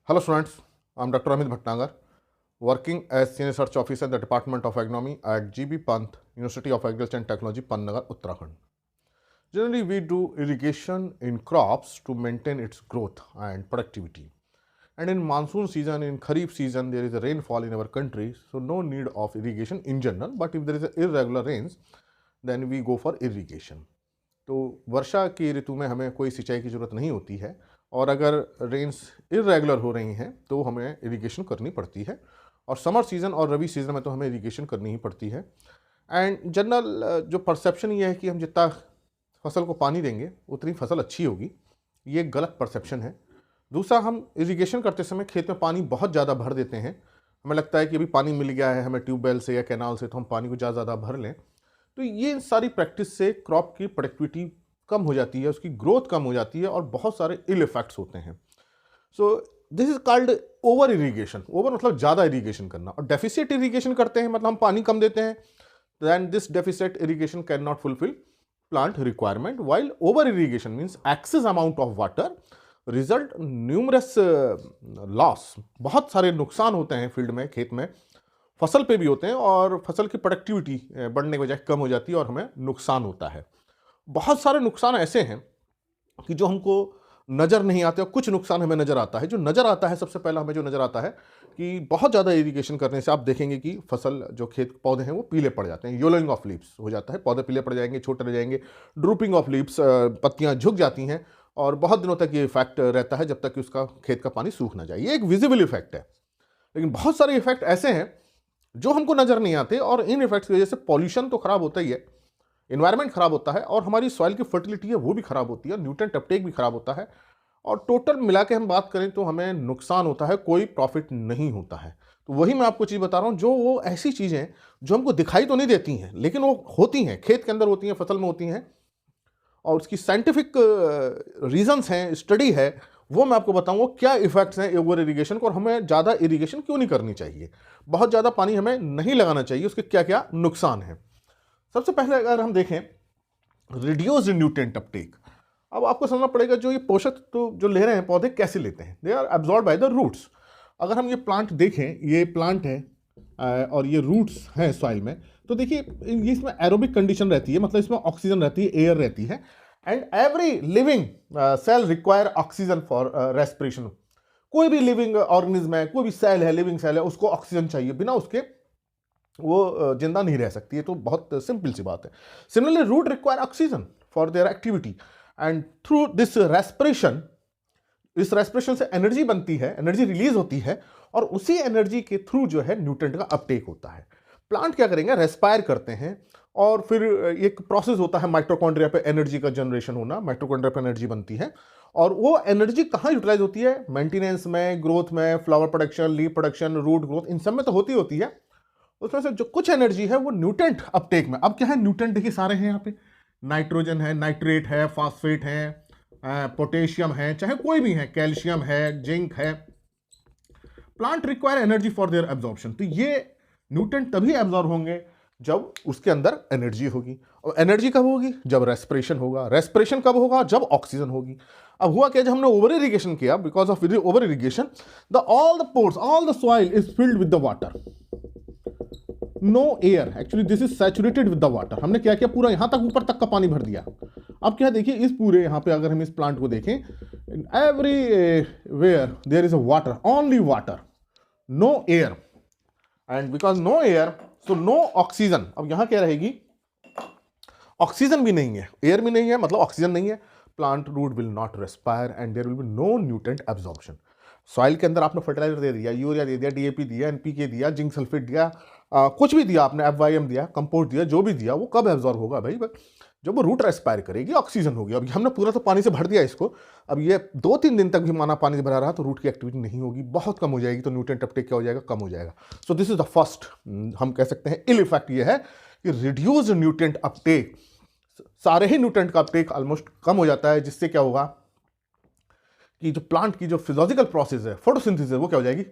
Hello students, I'm Dr. Amit Bhatnagar, working as Senior Research Officer in the Department of Agronomy at GB Pant, University of Agriculture and Technology, Pantnagar, Uttarakhand. Generally, we do irrigation in crops to maintain its growth and productivity. And in monsoon season, in Kharif season, there is a rainfall in our country, so no need of irrigation in general. But if there is a irregular rains, then we go for irrigation. तो वर्षा की ऋतु में हमें कोई सिंचाई की ज़रूरत नहीं होती है, और अगर रेन्स इरेगुलर हो रही हैं तो हमें इरिगेशन करनी पड़ती है, और समर सीज़न और रबी सीज़न में तो हमें इरिगेशन करनी ही पड़ती है। एंड जनरल जो परसेप्शन ये है कि हम जितना फसल को पानी देंगे उतनी फसल अच्छी होगी, ये एक गलत परसेप्शन है। दूसरा, हम इरिगेशन करते समय खेत में पानी बहुत ज़्यादा भर देते हैं। हमें लगता है कि अभी पानी मिल गया है हमें ट्यूबवेल से या कैनाल से, तो हम पानी को ज़्यादा भर लें। तो ये सारी प्रैक्टिस से क्रॉप की प्रोडक्टिविटी कम हो जाती है, उसकी ग्रोथ कम हो जाती है, और बहुत सारे इल इफेक्ट्स होते हैं। सो this is called over irrigation. Over मतलब ज़्यादा इरीगेशन करना, और डेफिसिट इरीगेशन करते हैं मतलब हम पानी कम देते हैं, then this deficit irrigation cannot fulfill plant requirement, while over irrigation means excess amount of water result numerous loss। बहुत सारे नुकसान होते हैं फील्ड में, खेत में, फसल पे भी होते हैं, और फसल की प्रोडक्टिविटी बढ़ने की बजाय कम हो जाती है और हमें नुकसान होता है। बहुत सारे नुकसान ऐसे हैं कि जो हमको नज़र नहीं आते, और कुछ नुकसान हमें नज़र आता है। जो नज़र आता है, सबसे पहला हमें जो नज़र आता है कि बहुत ज़्यादा इरिगेशन करने से आप देखेंगे कि फसल, जो खेत पौधे हैं वो पीले पड़ जाते हैं, येलोइंग ऑफ लीव्स हो जाता है, पौधे पीले पड़ जाएंगे, छोटे रह जाएंगे, ड्रूपिंग ऑफ लीव्स, पत्तियां झुक जाती हैं, और बहुत दिनों तक ये इफेक्ट रहता है जब तक कि उसका खेत का पानी सूख ना जाए। ये एक विजिबल इफेक्ट है। लेकिन बहुत सारे इफेक्ट ऐसे हैं जो हमको नज़र नहीं आते, और इन इफेक्ट्स की वजह से पॉल्यूशन तो खराब होता ही है, इन्वायरमेंट खराब होता है, और हमारी सॉइल की फर्टिलिटी है वो भी खराब होती है, न्यूट्रिएंट अपटेक भी खराब होता है, और टोटल मिला के हम बात करें तो हमें नुकसान होता है, कोई प्रॉफिट नहीं होता है। तो वही मैं आपको चीज़ बता रहा हूँ, जो वो ऐसी चीज़ें जो हमको दिखाई तो नहीं देती हैं, लेकिन वो होती हैं, खेत के अंदर होती हैं, फसल में होती हैं, और उसकी साइंटिफिक रीजंस हैं, स्टडी है, वो मैं आपको बताऊंगा क्या इफेक्ट्स हैं ओवर इरिगेशन को, और हमें ज़्यादा इरिगेशन क्यों नहीं करनी चाहिए, बहुत ज़्यादा पानी हमें नहीं लगाना चाहिए, उसके क्या क्या नुकसान हैं। सबसे पहले अगर हम देखें, रिड्यूस न्यूट्रिएंट अपटेक। अब आपको समझना पड़ेगा जो ये पोषक तो जो ले रहे हैं पौधे कैसे लेते हैं, they are absorb by the roots. अगर हम ये प्लांट देखें, ये प्लांट है और ये रूट्स हैं सॉइल में, तो देखिए ये इसमें एरोबिक कंडीशन रहती है, मतलब इसमें ऑक्सीजन रहती है, एयर रहती है, and every living cell require oxygen for respiration. कोई भी लिविंग ऑर्गेनिज्म है, कोई भी सेल है, लिविंग सेल है, उसको ऑक्सीजन चाहिए, बिना उसके वो जिंदा नहीं रह सकती है। तो बहुत सिंपल सी बात है। Similarly root require oxygen for their activity, and through this respiration, इस रेस्पिरेशन से एनर्जी बनती है, एनर्जी रिलीज होती है, और उसी एनर्जी के थ्रू जो है न्यूट्रिएंट का अपटेक होता है। प्लांट क्या करेंगे, रेस्पायर करते हैं, और फिर एक प्रोसेस होता है माइटोकॉन्ड्रिया पे एनर्जी का जनरेशन होना, माइटोकॉन्ड्रिया पे एनर्जी बनती है, और वो एनर्जी कहाँ यूटिलाइज होती है, मेंटेनेंस में, ग्रोथ में, flower production, leaf production, root growth, इन सब में तो होती है। उसमें से जो कुछ एनर्जी है वो न्यूट्रिएंट अपटेक में। अब क्या है, न्यूट्रिएंट देखिए सारे हैं यहाँ पे, नाइट्रोजन है, नाइट्रेट है, फास्फेट है, पोटेशियम है, चाहे कोई भी है, कैल्शियम है, जिंक है। Plant require energy for their absorption. तो ये न्यूट्रिएंट तभी एब्जॉर्ब होंगे जब उसके अंदर एनर्जी होगी, और एनर्जी कब होगी, जब रेस्पिरेशन होगा। रेस्पिरेशन कब होगा, जब ऑक्सीजन होगी। अब हुआ क्या, जब हमने ओवर इरिगेशन किया, because of over irrigation all the pores, all the soil is filled with the water, no air, actually this is saturated with the water. हमने क्या किया, पूरा यहां तक ऊपर तक का पानी भर दिया। अब क्या देखिए, इस पूरे यहां पे अगर हम इस प्लांट को देखें, everywhere there is a water, only water, no air, and because no air so no oxygen. अब यहां क्या रहेगी, ऑक्सीजन भी नहीं है, एयर भी नहीं है, मतलब ऑक्सीजन नहीं है, plant root will not respire, and there will be no nutrient absorption. Soil के अंदर आपने फर्टिलाइजर दे दिया, यूरिया दे दिया, डीएपी दिया, एनपीके दिया, जिंक सल्फेट दिया, कुछ भी दिया आपने, एफवाईएम दिया, कंपोस्ट दिया, जो भी दिया, वो कब एब्जॉर्ब होगा भाई, जब वो रूट रेस्पायर करेगी, ऑक्सीजन होगी। अब हमने पूरा तो पानी से भर दिया इसको, अब ये 2-3 दिन तक भी माना पानी से भरा रहा तो रूट की एक्टिविटी नहीं होगी, बहुत कम हो जाएगी, तो न्यूट्रिएंट अपटेक क्या हो जाएगा, कम हो जाएगा। सो दिस इज द फर्स्ट, हम कह सकते हैं इल इफेक्ट ये है कि रिड्यूस न्यूट्रिएंट अपटेक। सारे ही न्यूट्रिएंट का अपटेक ऑलमोस्ट कम हो जाता है, जिससे क्या होगा कि जो प्लांट की जो फिजियोलॉजिकल प्रोसेस है, फोटोसिंथेसिस, वो क्या हो जाएगी,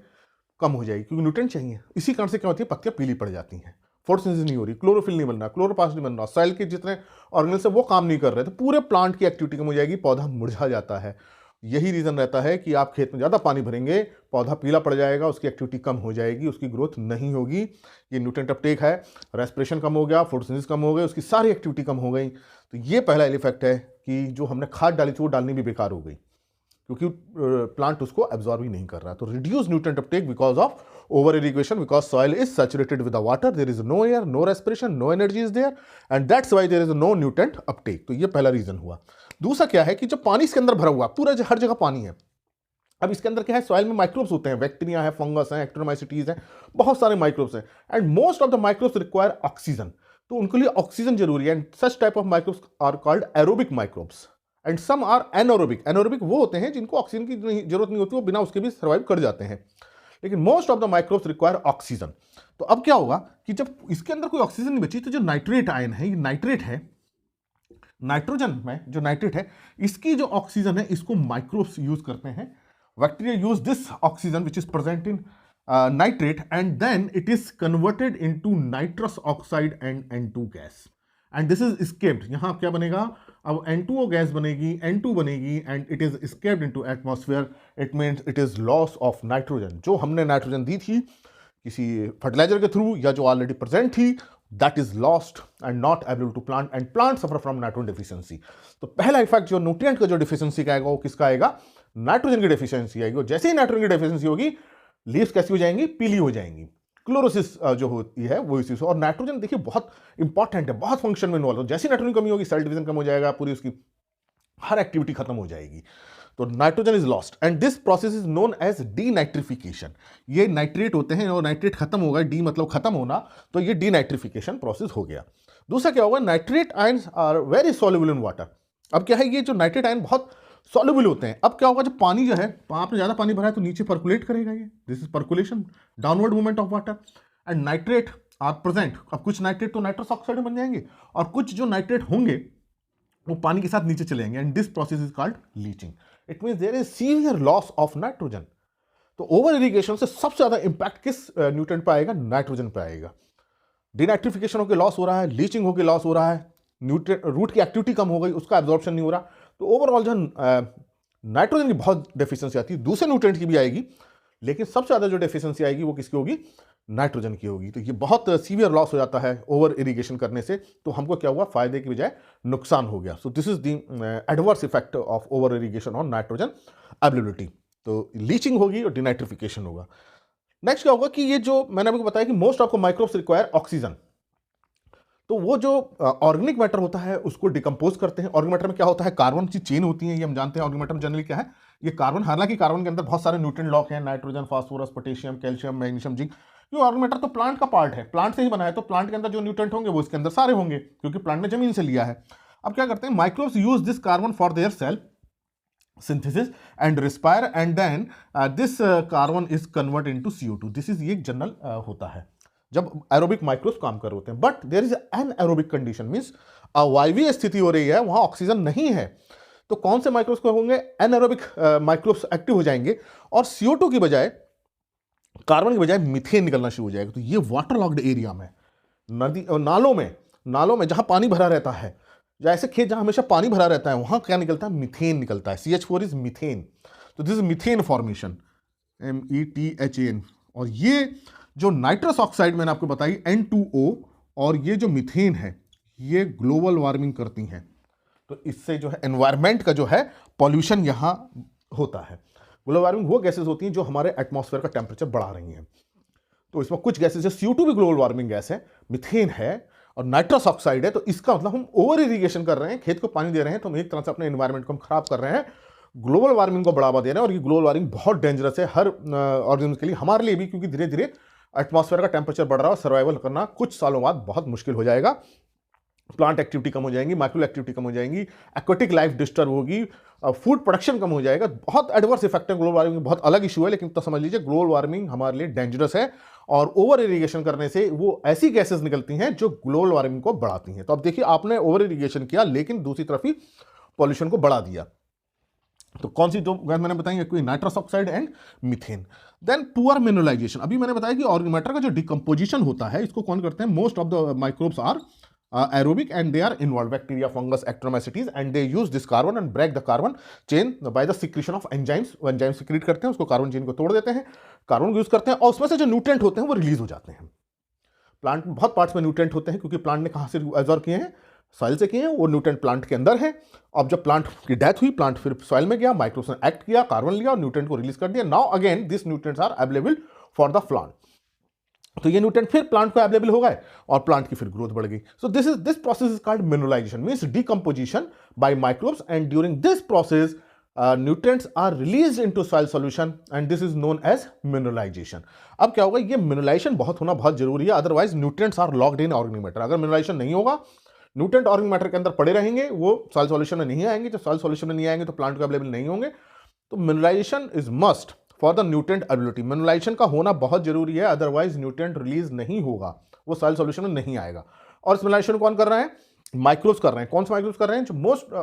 कम हो जाएगी, क्योंकि न्यूट्रिएंट चाहिए। इसी कारण से क्या होती है, पत्तियां पीली पड़ जाती हैं, फोटोसिंथेसिस नहीं हो रही, क्लोरोफिल नहीं बन रहा, क्लोरोप्लास्ट नहीं बन रहा, सेल के जितने ऑर्गेनल्स है वो काम नहीं कर रहे, तो पूरे प्लांट की एक्टिविटी कम हो जाएगी, पौधा मुरझा जाता है, यही रीज़न रहता है कि आप खेत में ज़्यादा पानी भरेंगे, पौधा पीला पड़ जाएगा, उसकी एक्टिविटी कम हो जाएगी, उसकी ग्रोथ नहीं होगी। ये न्यूट्रिएंट अपटेक है, रेस्पिरेशन कम हो गया, फोटोसिंथेसिस कम हो गई, उसकी सारी एक्टिविटी कम हो गई। तो ये पहला इफेक्ट है कि जो हमने खाद डाली थी वो डालनी भी बेकार हो गई, क्योंकि प्लांट उसको एब्जॉर्ब ही नहीं कर रहा। तो reduce nutrient uptake because of over irrigation, because soil is saturated with the water, there is no air, no respiration, no energy is there, and that's why there is no nutrient uptake. तो ये पहला reason हुआ। दूसरा क्या है कि जब पानी इसके अंदर भरा हुआ, पूरा हर जगह पानी है, अब इसके अंदर क्या है, सॉइल में माइक्रोब्स होते हैं, बैक्टीरिया है, फंगस है, एक्टोमाइसिटीज है, बहुत सारे माइक्रोब्स हैं, and most of the microbes require oxygen. तो उनके लिए ऑक्सीजन जरूरी है, and such type of microbes are called aerobic microbes, and some are anaerobic. Anaerobic वो होते हैं जिनको ऑक्सीजन की जरूरत नहीं होती, वो बिना उसके भी सर्वाइव कर जाते हैं, लेकिन most of the microbes require oxygen. तो अब क्या होगा कि जब इसके अंदर कोई ऑक्सीजन नहीं बची, तो जो नाइट्रेट आयन है, ये नाइट्रेट है, नाइट्रोजन में जो नाइट्रेट है, इसकी जो ऑक्सीजन है, इसको माइक्रोब्स यूज करते हैं। Bacteria use this oxygen which is present in nitrate, and then it is converted into nitrous oxide and N2 gas, and this is escaped। यहाँ क्या बनेगा, अब N2O गैस बनेगी, N2 बनेगी, and it is escaped into atmosphere। it means it is loss of nitrogen। जो हमने nitrogen दी थी किसी फर्टिलाइजर के थ्रू या जो ऑलरेडी प्रेजेंट थी, that is lost and not available to plant, and plant suffer from nitrogen deficiency। तो पहला इफेक्ट जो न्यूट्रिएंट का जो डिफिशियंसी का आएगा, वो किसका आएगा, नाइट्रोजन की डेफिशिएंसी आएगी। और जैसे ही नाइट्रोजन की डेफिशिएंसी होगी, लीव्स कैसी हो जाएंगी, पीली हो जाएंगी, क्लोरोसिस जो होती है वो इसी से। और नाइट्रोजन देखिए बहुत इंपॉर्टेंट है, बहुत फंक्शन में इन्वॉल्व है। जैसी नाइट्रोजन कमी होगी, सेल डिवीजन कम हो जाएगा, पूरी उसकी हर एक्टिविटी खत्म हो जाएगी। तो nitrogen is lost, and this process is known as denitrification. ये नाइट्रेट होते हैं और नाइट्रेट खत्म होगा, डी मतलब खत्म होना, तो ये डीनाइट्रिफिकेशन प्रोसेस हो गया। दूसरा क्या होगा, nitrate ions are very soluble in water. अब क्या है, ये जो नाइट्रेट आयन बहुत सॉल्युबल होते हैं। अब क्या होगा, जब पानी जो है, आपने ज़्यादा पानी भरा है तो नीचे पर्कुलेट करेगा, ये this is percolation, downward movement of water, and nitrate are present. अब कुछ नाइट्रेट तो नाइट्रस ऑक्साइड बन जाएंगे, और कुछ जो नाइट्रेट होंगे वो पानी के साथ नीचे चले जाएंगे, and this process is called leaching. It means there is severe loss of nitrogen. तो ओवर इरिगेशन से सबसे ज़्यादा इंपैक्ट किस न्यूट्रिएंट पे आएगा, नाइट्रोजन पे आएगा। डिनाइट्रिफिकेशन होकर लॉस हो रहा है, लीचिंग होकर लॉस हो रहा है, न्यूट्रिएंट रूट की एक्टिविटी कम हो गई, उसका एब्जॉर्प्शन नहीं हो रहा। तो ओवरऑल जो नाइट्रोजन की बहुत डेफिशिएंसी आती है, दूसरे न्यूट्रिएंट की भी आएगी, लेकिन सबसे ज़्यादा जो डेफिशिएंसी आएगी वो किसकी होगी, नाइट्रोजन की होगी। तो ये बहुत सीवियर लॉस हो जाता है ओवर इरिगेशन करने से। तो हमको क्या हुआ, फायदे की बजाय नुकसान हो गया। सो this is the adverse effect of over irrigation on nitrogen availability. तो लीचिंग होगी और डिनाइट्रिफिकेशन होगा। नेक्स्ट क्या होगा कि ये जो मैंने आपको बताया कि most of microbes require oxygen. तो वो जो ऑर्गेनिक मैटर होता है उसको डिकम्पोज करते हैं। ऑर्गेनिक मैटर में क्या होता है, कार्बन की चेन होती है, ये हम जानते हैं। ऑर्गेनिक मैटर में जनरली क्या है, ये कार्बन, हालांकि कार्बन के अंदर बहुत सारे न्यूट्रिएंट लॉक हैं, nitrogen, phosphorus, potassium, calcium, magnesium, zinc. ये ऑर्गेनिक मैटर तो प्लांट का पार्ट है, प्लांट से ही बना है, तो प्लांट के अंदर जो न्यूट्रिएंट होंगे वो इसके अंदर सारे होंगे, क्योंकि प्लांट ने जमीन से लिया है। अब क्या करते हैं, microbes use this carbon for their cell synthesis and respire, and then this carbon is converted into CO2। this is ये जनरल होता है जब एरोबिक माइक्रोब्स काम कर रहे होते हैं। But there is an aerobic condition, means अवायवीय स्थिति हो रही है, वहां ऑक्सीजन नहीं है। तो कौन से माइक्रोब्स होंगे, एनएरोबिक माइक्रोब्स एक्टिव हो जाएंगे, और CO2 की बजाय, कार्बन की बजाय मीथेन निकलना शुरू हो जाएगा। तो ये वाटर लॉक्ड एरिया में, नदी नालों में जहां पानी भरा रहता है, जैसे खेत जहां हमेशा पानी भरा रहता है, वहां क्या निकलता है, मीथेन निकलता है। CH4 is methane. तो this is methane formation, METHAN। और ये जो नाइट्रस ऑक्साइड मैंने आपको बताई N2O, और ये जो मीथेन है, ये ग्लोबल वार्मिंग करती हैं। तो इससे जो है एनवायरमेंट का जो है पॉल्यूशन यहाँ होता है। ग्लोबल वार्मिंग वो गैसेस होती हैं जो हमारे एटमॉस्फेयर का टेम्परेचर बढ़ा रही हैं। तो इसमें कुछ गैसेस, जैसे CO2 भी ग्लोबल वार्मिंग गैस है, मीथेन है और नाइट्रस ऑक्साइड है। तो इसका मतलब हम ओवर इरिगेशन कर रहे हैं, खेत को पानी दे रहे हैं, तो हम एक तरह से अपने एनवायरमेंट को हम खराब कर रहे हैं, ग्लोबल वार्मिंग को बढ़ावा दे रहे हैं। और ये ग्लोबल वार्मिंग बहुत डेंजरस है हर ऑर्गेनिज्म के लिए, हमारे लिए भी, क्योंकि धीरे धीरे एटमॉस्फेयर का टेम्परेचर बढ़ रहा है और सर्वाइवल करना कुछ सालों बाद बहुत मुश्किल हो जाएगा। प्लांट एक्टिविटी कम हो जाएंगी, माइक्रो एक्टिविटी कम हो जाएंगी, एक्वेटिक लाइफ डिस्टर्ब होगी, फूड प्रोडक्शन कम हो जाएगा। बहुत एडवर्स इफेक्ट है ग्लोबल वार्मिंग, बहुत अलग इशू है, लेकिन तो समझ लीजिए ग्लोबल वार्मिंग हमारे लिए डेंजरस है। और ओवर इरिगेशन करने से वो ऐसी गैसेस निकलती हैं जो ग्लोबल वार्मिंग को बढ़ाती हैं। तो अब देखिए, आपने ओवर इरिगेशन किया, लेकिन दूसरी तरफ ही पॉल्यूशन को बढ़ा दिया। तो कौन सी दो गैस मैंने बताई, कोई nitrous oxide and methane. Then poor mineralisation. अभी मैंने बताया कि ऑर्गेनिक मैटर का जो डिकम्पोजिशन होता है, इसको कौन करते हैं, most of the microbes are aerobic and they are involved bacteria, fungus, actinomycetes and they use this carbon and break the carbon chain by the secretion of enzymes. वो enzyme secrete करते हैं, उसको कार्बन चेन को तोड़ देते हैं, carbon को use करते हैं और उसमें से जो न्यूट्रिएंट होते हैं वो रिलीज हो जाते हैं. प्लांट में बहुत पार्ट्स में न्यूट्रिएंट होते हैं क्योंकि प्लांट ने कहाँ से एब्जॉर्ब किए हैं, सॉइल से किए हैं. वो न्यूट्रिएंट प्लांट के अंदर है. अब जब प्लांट की डेथ हुई, प्लांट फिर सॉइल में गया, माइक्रोब्स ने एक्ट किया, कार्बन लिया और न्यूट्रिएंट को रिलीज कर दिया. Now again this nutrients are available for the plant. तो ये न्यूट्रिएंट फिर प्लांट को अवेलेबल हो गए और प्लांट की फिर ग्रोथ बढ़ गई. So this process is called mineralisation, means decomposition by microbes and during this process nutrients are released into soil solution and this is known as mineralization. अब क्या होगा, ये मिनरलाइजेशन होना बहुत जरूरी है, otherwise nutrients are locked in organic matter. अगर mineralisation नहीं होगा, न्यूट्रिएंट ऑर्गेनिक मैटर के अंदर पड़े रहेंगे, वो सॉइल सॉल्यूशन में नहीं आएंगे. जब सॉइल सॉल्यूशन में नहीं आएंगे तो प्लांट को अवेलेबल नहीं होंगे. तो mineralisation is must for the nutrient availability. Mineralisation का होना बहुत जरूरी है, अदरवाइज न्यूट्रिएंट रिलीज नहीं होगा, वो सॉइल सॉल्यूशन में नहीं आएगा. और इस मिनरलाइजेशन कौन कर रहा है, माइक्रोब्स कर रहे हैं. कौन से माइक्रोब्स कर रहे हैं, जो मोस्ट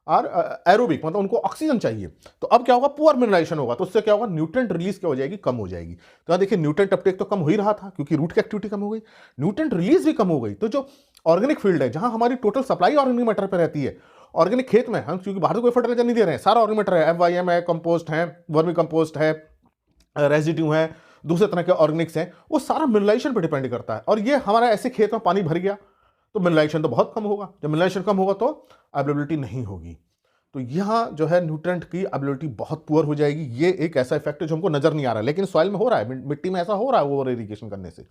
आर एरोबिक, मतलब उनको ऑक्सीजन चाहिए. तो अब क्या होगा, पुअर मिनरलाइजेशन होगा तो उससे क्या होगा, न्यूट्रिएंट रिलीज क्या हो जाएगी, कम हो जाएगी. तो यहाँ देखिए न्यूट्रिएंट अपटेक तो कम हो ही रहा था क्योंकि रूट की एक्टिविटी कम हो गई, न्यूट्रिएंट रिलीज भी कम हो गई. तो जो ऑर्गेनिक फील्ड है, जहां हमारी टोटल सप्लाई ऑर्गेनिक मैटर पर रहती है, ऑर्गेनिक खेत में हम क्योंकि बाहर कोई फर्टिलाइजर नहीं दे रहे हैं, सारा ऑर्गेनिक मैटर है, FYM है, कंपोस्ट है, वर्मी कंपोस्ट है, रेजिड्यू है, दूसरे तरह के ऑर्गेनिक्स हैं, वो सारा मिनरलाइजेशन पर डिपेंड करता है. और ये हमारा ऐसे खेत में पानी भर गया तो मिनरलाइजेशन तो बहुत कम होगा. जब मिनरलाइजेशन कम होगा तो अवेलेबिलिटी नहीं होगी. तो यहाँ जो है न्यूट्रिएंट की अवेलेबिलिटी बहुत पुअर हो जाएगी. ये एक ऐसा इफेक्ट है जो हमको नजर नहीं आ रहा है, लेकिन सॉइल में हो रहा है, मिट्टी में ऐसा हो रहा है ओवर इरिगेशन करने से.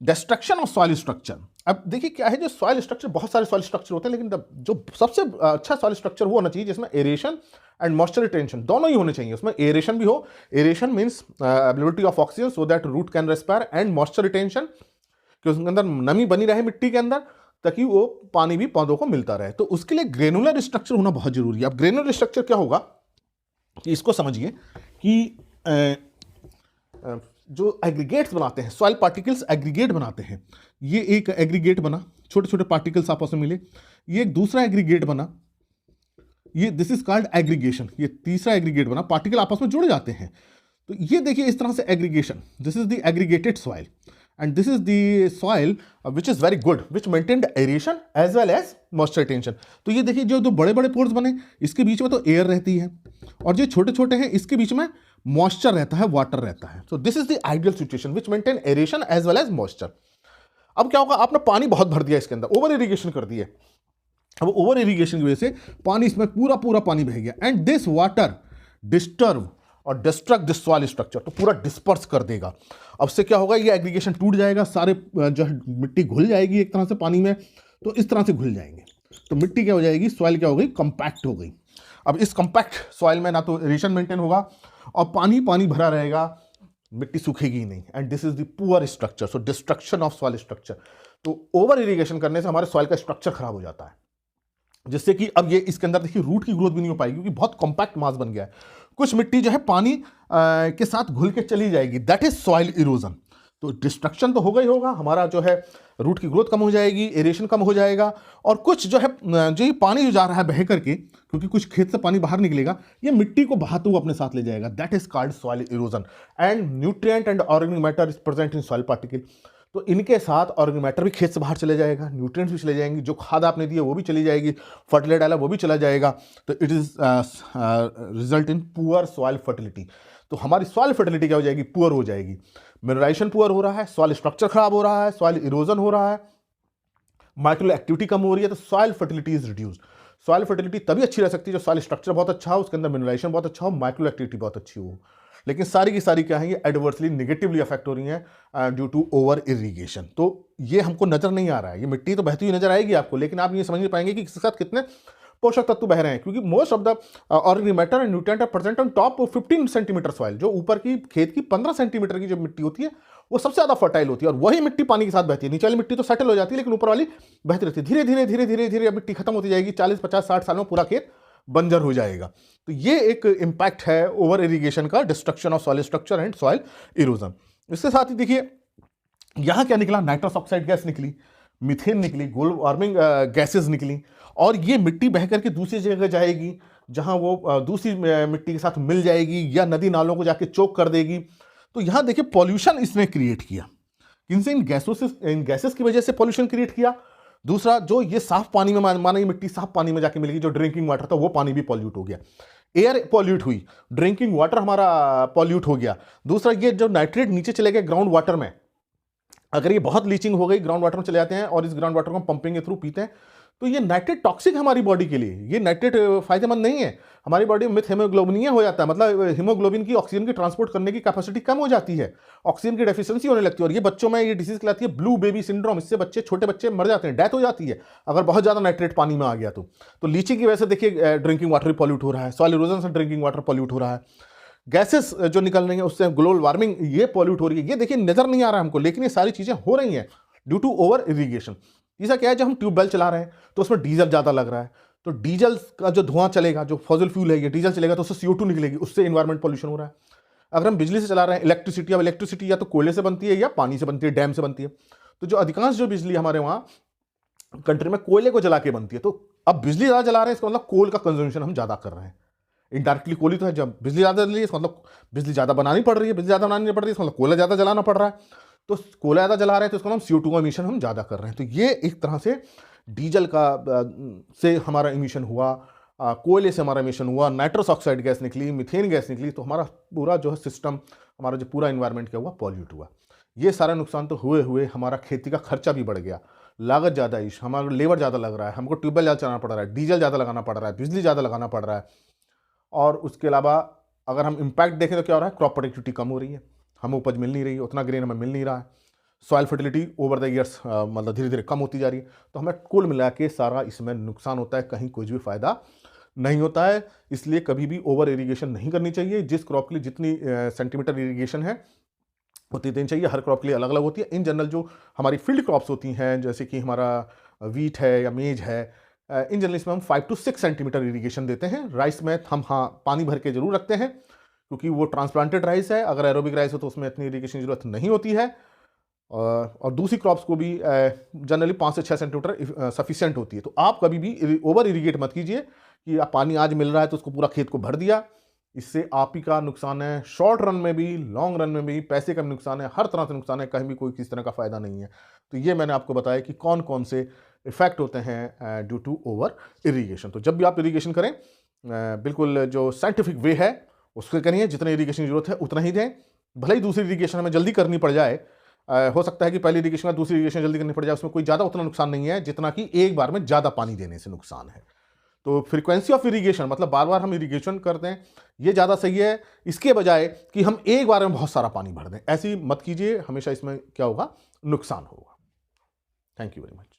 Destruction of soil structure. अब देखिए क्या है, जो सॉइल स्ट्रक्चर, बहुत सारे सॉइल स्ट्रक्चर होते हैं, लेकिन जो सबसे अच्छा सॉइल स्ट्रक्चर वो होना चाहिए जिसमें एरेशन एंड मॉइस्चर रिटेंशन दोनों ही होने चाहिए. उसमें एरेशन भी हो, aeration means availability of oxygen so that root can respire, and moisture retention कि उसके अंदर नमी बनी रहे मिट्टी के अंदर ताकि वो पानी भी पौधों को मिलता रहे. तो उसके लिए ग्रेनुलर स्ट्रक्चर होना बहुत जरूरी है. अब ग्रेनुलर स्ट्रक्चर क्या होगा कि इसको समझिए कि जो एग्रीगेट्स बनाते हैं, सॉइल पार्टिकल्स एग्रीगेट बनाते हैं. ये एक एग्रीगेट बना, छोटे छोटे पार्टिकल्स आपस में मिले, ये एक दूसरा एग्रीगेट बना, ये दिस इज कॉल्ड एग्रीगेशन. ये तीसरा एग्रीगेट बना, पार्टिकल आपस में जुड़ जाते हैं. तो ये देखिए इस तरह से aggregation, this is the aggregated soil and this is the soil which is very good, which maintained aeration as well as moisture retention. तो ये देखिए जो दो बड़े बड़े पोर्स बने, इसके बीच में तो एयर रहती है और जो छोटे छोटे हैं इसके बीच में मॉइस्चर रहता है, वाटर रहता है. So this is the ideal situation which maintain aeration as well as moisture. अब क्या होगा, आपने पानी बहुत भर दिया इसके अंदर, ओवर इरिगेशन कर दिया. अब ओवर इरिगेशन की वजह से पानी इसमें पूरा पूरा पानी बह गया, एंड दिस वाटर डिस्टर्ब और डिस्ट्रक्ट दिस सॉइल स्ट्रक्चर, तो पूरा डिस्पर्स कर देगा. अब से क्या होगा, ये एग्रीगेशन टूट जाएगा, सारे जो है मिट्टी घुल जाएगी एक तरह से पानी में. तो इस तरह से घुल जाएंगे तो मिट्टी क्या हो जाएगी, सॉइल क्या हो गई, कंपैक्ट हो गई. अब इस कंपैक्ट सॉइल में ना तो एरेशन मेंटेन होगा और पानी पानी भरा रहेगा, मिट्टी सूखेगी ही नहीं. And this is the poor structure, so destruction of soil structure. तो ओवर इरिगेशन करने से हमारे सॉइल का स्ट्रक्चर खराब हो जाता है, जिससे कि अब ये इसके अंदर देखिए रूट की ग्रोथ भी नहीं हो पाएगी क्योंकि बहुत कॉम्पैक्ट मास बन गया है. कुछ मिट्टी जो है पानी के साथ घुल के चली जाएगी, दैट इज सॉइल इरोजन. तो डिस्ट्रक्शन तो होगा ही होगा, हमारा जो है रूट की ग्रोथ कम हो जाएगी, एरेशन कम हो जाएगा. और कुछ जो है जो ये पानी जो जा रहा है बह करके, क्योंकि कुछ खेत से पानी बाहर निकलेगा, ये मिट्टी को बहाते हुए अपने साथ ले जाएगा, that is called soil erosion. And nutrient and organic matter is present in soil particle. तो इनके साथ ऑर्गेनिक मैटर भी खेत से बाहर चले जाएगा, न्यूट्रिएंट्स भी चले जाएंगे, जो खाद आपने दी है वो भी चली जाएगी, फर्टिलाइजर डाला वो भी चला जाएगा. तो it is result in poor soil fertility. तो हमारी सॉइल फर्टिलिटी क्या हो जाएगी, पुअर हो जाएगी. मिनरलाइजेशन पुअर हो रहा है, सॉइल स्ट्रक्चर खराब हो रहा है, सॉइल इरोजन हो रहा है, माइक्रो एक्टिविटी कम हो रही है, तो soil fertility is reduced. Soil fertility तभी अच्छी रह सकती है जो सॉइल स्ट्रक्चर बहुत अच्छा हो, उसके अंदर मिनरलाइजेशन बहुत अच्छा हो, माइक्रो एक्टिविटी बहुत अच्छी हो. लेकिन सारी की सारी क्या है, ये एडवर्सली निगेटिवली अफेक्ट हो रही हैं ड्यू टू ओवर इरिगेशन. तो ये हमको नजर नहीं आ रहा है. ये मिट्टी तो बहती हुई नजर आएगी आपको, लेकिन आप ये समझ नहीं पाएंगे कि इसके साथ कितने पोषक तत्व बह रहे हैं, क्योंकि most of the organic matter and nutrient are present on top 15 centimetre soil. जो ऊपर की खेत की 15 सेंटीमीटर की जो मिट्टी होती है वो सबसे ज्यादा फर्टाइल होती है, और वही मिट्टी पानी के साथ बहती है. नीचे वाली मिट्टी तो सेटल हो जाती है, लेकिन ऊपर वाली बहती रहती है. धीरे धीरे धीरे धीरे धीरे मिट्टी खत्म होती जाएगी, 40 50 60 सालों में पूरा खेत बंजर हो जाएगा. तो ये एक इंपैक्ट है ओवर इरिगेशन का, destruction of soil structure and soil erosion. इसके साथ ही देखिए यहां क्या निकला, नाइट्रस ऑक्साइड गैस निकली, मीथेन निकली, ग्लोबल वार्मिंग गैसेज निकली, और ये मिट्टी बह करके दूसरी जगह जाएगी जहां वो दूसरी मिट्टी के साथ मिल जाएगी या नदी नालों को जाके चोक कर देगी. तो यहां देखिए पॉल्यूशन इसने क्रिएट किया. किनसे, इन गैसेस की वजह से पॉल्यूशन क्रिएट किया. दूसरा, जो ये साफ पानी में माना ये मिट्टी साफ पानी में जाके मिलेगी, जो ड्रिंकिंग वाटर था वो पानी भी पॉल्यूट हो गया, एयर पॉल्यूट हुई, ड्रिंकिंग वाटर हमारा पॉल्यूट हो गया। दूसरा, ये जो नाइट्रेट नीचे चले गए ग्राउंड वाटर में, अगर ये बहुत लीचिंग हो गई, ग्राउंड वाटर में चले जाते हैं और इस ग्राउंड वाटर को हम पंपिंग के थ्रू पीते हैं, तो ये नाइट्रेट टॉक्सिक है हमारी बॉडी के लिए, ये नाइट्रेट फायदेमंद नहीं है। हमारी बॉडी में मिथ हीमोग्लोबिनिया हो जाता है, मतलब हीमोग्लोबिन की ऑक्सीजन की ट्रांसपोर्ट करने की कैपेसिटी कम हो जाती है, ऑक्सीजन की डेफिशिएंसी होने लगती है, और ये बच्चों में ये डिजीज कहलाती है ब्लू बेबी सिंड्रोम। इससे बच्चे, छोटे बच्चे मर जाते हैं, डेथ हो जाती है अगर बहुत ज़्यादा नाइट्रेट पानी में आ गया तो लीचिंग की वजह से देखिए ड्रिंकिंग वाटर पॉल्यूट हो रहा है, सॉइल इरोजन से ड्रिंकिंग वाटर पॉल्यूट हो रहा है, गैसेस जो निकल रही हैं उससे ग्लोबल वार्मिंग ये पॉल्यूट हो रही है। ये देखिए नजर नहीं आ रहा है हमको, लेकिन ये सारी चीज़ें हो रही हैं ड्यू टू ओवर इरीगेशन। तीसरा क्या है, जब हम ट्यूबवेल चला रहे हैं तो उसमें डीजल ज़्यादा लग रहा है, तो डीजल का जो धुआं चलेगा, जो फॉसिल फ्यूल है, ये डीजल चलेगा तो उससे CO2 निकलेगी, उससे इन्वायरमेंट पॉल्यूशन हो रहा है। अगर हम बिजली से चला रहे हैं, इलेक्ट्रिसिटी, अब इलेक्ट्रिसिटी या तो कोयले से बनती है या पानी से बनती है, डैम से बनती है, तो जो अधिकांश जो बिजली हमारे वहाँ कंट्री में कोयले को जला के बनती है, तो अब बिजली ज़्यादा जला रहे हैं, इसका मतलब कोल का कंजम्पशन हम ज़्यादा कर रहे हैं। इनडायरेक्टली कोल ही तो है, जब बिजली ज़्यादा जल रही है इसका मतलब बिजली ज़्यादा बनानी पड़ रही है, बिजली ज़्यादा बनानी पड़ रही है इसका मतलब कोयला ज़्यादा जलाना पड़ रहा है, तो कोयला ज़्यादा जला रहे हैं तो इसका मतलब CO2 का इमिशन हम ज़्यादा कर रहे हैं। तो ये एक तरह से डीजल का से हमारा इमिशन हुआ, कोयले से हमारा इमिशन हुआ, नाइट्रस ऑक्साइड गैस निकली, मीथेन गैस निकली, तो हमारा पूरा जो है सिस्टम, हमारा जो पूरा इन्वायरमेंट क्या हुआ, पॉल्यूट हुआ। ये सारा नुकसान तो हुए हुए हमारा खेती का खर्चा भी बढ़ गया, लागत ज़्यादा आई, हमारा लेबर ज़्यादा लग रहा है, हमको ट्यूबवेल ज़्यादा चलाना पड़ रहा है, डीजल ज़्यादा लगाना पड़ रहा है, बिजली ज़्यादा लगाना पड़ रहा है, और उसके अलावा अगर हम इम्पैक्ट देखें तो क्या हो रहा है, क्रॉप प्रोडक्टिविटी कम हो रही है, हमें उपज मिल नहीं रही है, उतना ग्रेन हमें मिल नहीं रहा है, soil fertility over the years मतलब धीरे धीरे कम होती जा रही है। तो हमें कुल मिला के सारा इसमें नुकसान होता है, कहीं कुछ भी फायदा नहीं होता है। इसलिए कभी भी ओवर इरीगेशन नहीं करनी चाहिए। जिस क्रॉप के लिए जितनी सेंटीमीटर इरीगेशन है उतनी देनी चाहिए, हर क्रॉप के लिए अलग अलग होती है। इन जनरल जो हमारी फील्ड क्रॉप्स होती हैं, जैसे कि हमारा वीट है या मेज है, इन जनरल इसमें हम 5 to 6 सेंटीमीटर इरीगेशन देते हैं। राइस में हम पानी भर के जरूर रखते हैं, क्योंकि वो ट्रांसप्लांटेड राइस है, अगर एरोबिक राइस हो तो उसमें इतनी इरीगेशन की जरूरत नहीं होती है। और दूसरी क्रॉप्स को भी जनरली 5 से 6 सेंटीमीटर सफिशिएंट होती है। तो आप कभी भी ओवर इरीगेट मत कीजिए कि आप पानी आज मिल रहा है तो उसको पूरा खेत को भर दिया, इससे आप ही का नुकसान है, शॉर्ट रन में भी, लॉन्ग रन में भी, पैसे का नुकसान है, हर तरह से नुकसान है, कहीं भी कोई किसी तरह का फायदा नहीं है। तो ये मैंने आपको बताया कि कौन कौन से इफेक्ट होते हैं ड्यू टू ओवर इरीगेशन। तो जब भी आप इरीगेशन करें, बिल्कुल जो साइंटिफिक वे है उसके करिए, जितने इरीगेशन की जरूरत है उतना ही दें। भले ही दूसरी इरीगेशन हमें जल्दी करनी पड़ जाए, हो सकता है कि पहली इरीगेशन का दूसरी इरीगेशन जल्दी करनी पड़ जाए, उसमें कोई ज़्यादा उतना नुकसान नहीं है जितना कि एक बार में ज़्यादा पानी देने से नुकसान है। तो फ्रीक्वेंसी ऑफ इरीगेशन, मतलब बार बार हम इरीगेशन करते हैं, ये ज़्यादा सही है, इसके बजाय कि हम एक बार में बहुत सारा पानी भर दें। ऐसी मत कीजिए, हमेशा इसमें क्या होगा, नुकसान होगा। Thank you very much.